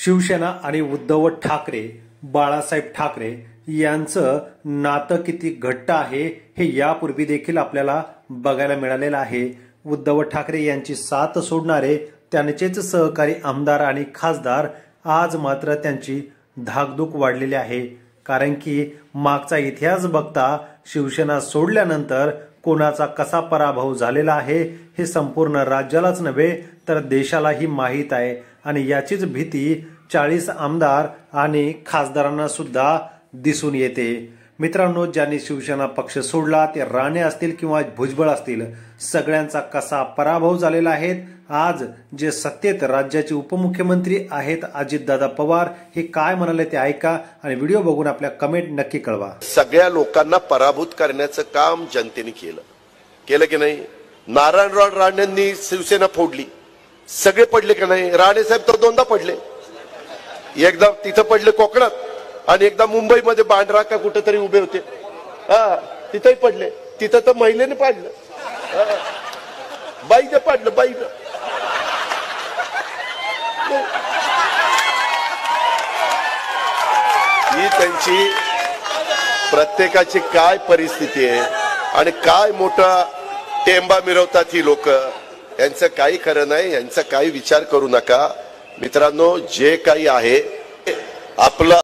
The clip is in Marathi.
शिवसेना आणि उद्धव ठाकरे, बाळासाहेब ठाकरे यांचं नातं किती घट्ट आहे हे यापूर्वी देखील आपल्याला बघायला मिळालेलं आहे। उद्धव ठाकरे यांची साथ सोडणारे त्यांचेच सहकारी आमदार आणि खासदार आज मात्र त्यांची धाकधूक वाढलेली आहे। कारण की मागचा इतिहास बघता शिवसेना सोडल्यानंतर कोणाचा कसा पराभव झालेला आहे हे संपूर्ण राज्यालाच नव्हे तर देशालाही माहीत आहे आणि याचीच भीती 40 आमदार आणि खासदारांना सुद्धा दिसून येते। मित्रांनो, ज्यांनी शिवसेना पक्ष सोडला ते राणे असतील किंवा भुजबळ असतील, सगळ्यांचा कसा पराभव झालेला आहे। आज जे सत्तेत राज्याचे उपमुख्यमंत्री आहेत अजितदादा पवार, हे काय म्हणाले ते ऐका आणि व्हिडिओ बघून आपल्या कमेंट नक्की कळवा। सगळ्या लोकांना पराभूत करण्याचं काम जनतेने केलं की नाही? नारायणराव राणेंनी शिवसेना फोडली, सगळे पडले का नाही? राणे साहेब तर दोनदा पडले, एकदा तिथं पडले कोकणात आणि एकदा मुंबईमध्ये बांद्रा का कुठेतरी उभे होते, तिथंही पडले। तिथं तर महिलेने पाडलं, बाईने पाडलं, बाईनं। ही त्यांची प्रत्येकाची काय परिस्थिती आहे आणि काय मोठा टेंबा मिरवतात ही लोक, यांचं काही खरं नाही। यांचा काही विचार करू नका मित्रांनो। जे काही आहे आपलं